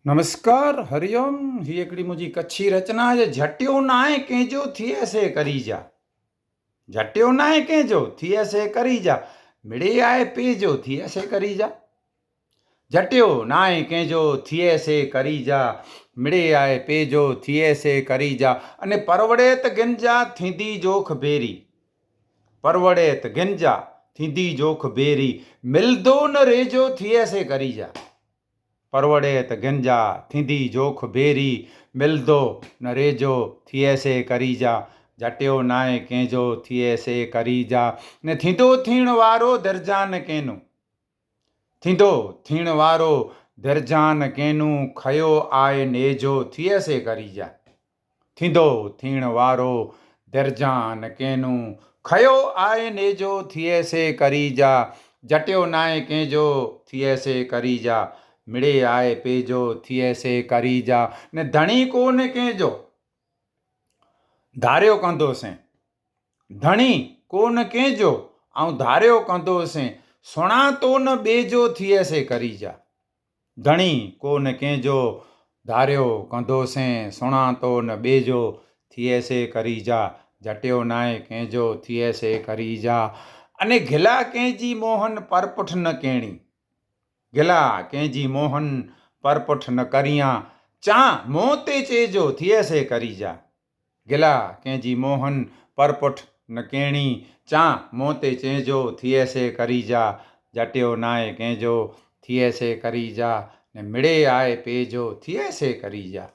नमस्कार हरिओम। ही हिकिड़ी मुंहिंजी कच्छी रचना आहे। झटियो न आहे कंहिंजो थिए से करी जा। झटियो न आहे कंहिंजो थिए से करी जा। मिड़े आहे पीउ थिए से करी जा। झटियो न आहे कंहिंजो थिए से करी जा। मिड़े आहे पीउ थिए से करी जा। अने परवड़े त गिंजा थींदी जोख बेरी। परवड़े त गिंजा थींदी जोख बेरी। मिलंदो न रेजो थिए से करी जा। परवड़े त गिंजा थींदी जोख बेरी। मिलंदो न रेजो थिए से करी जा। झटियो न आहे कंहिंजो थिए से करी जा। ने थींदो थीण वारो दर्जान केनू। थींदो थीण वारो दर्जान केनू। खयो आहे नेजो थिए से करी जा। थींदो थीण वारो दर्जान केनू। खयो आहे नेजो थिए से करी जा। झटियो न आहे कंहिंजो थिए से करी जा। मिड़े आहे पेजो थिए से करी जा। ने धणी कोन कंहिंजो धारियो कंदोसीं। धणी कोन कंहिंजो ऐं धारियो कंदोसीं। सुञातो न ॿिए थिए से करी जा। धणी कोन कंहिंजो धारियो कंदोसीं। सुञातो न ॿिए थिए से करी जा। झटियो न आहे कंहिंजो थिए से करी जा। अने घिला कंहिंजी मोहन परपुठ न कहिणी। गिला कंहिंजी मोहन परपुठ न करियां। चां मोह ते चइजो थिए से करी जा। गिला कंहिंजी मोहन परपुठ न कहिणी। चां मोह ते चइजो थिए से करी जा। झटियो न आहे कंहिंजो थिए से करी जा। ने मिड़े आहे पीउ थिए से करी जा।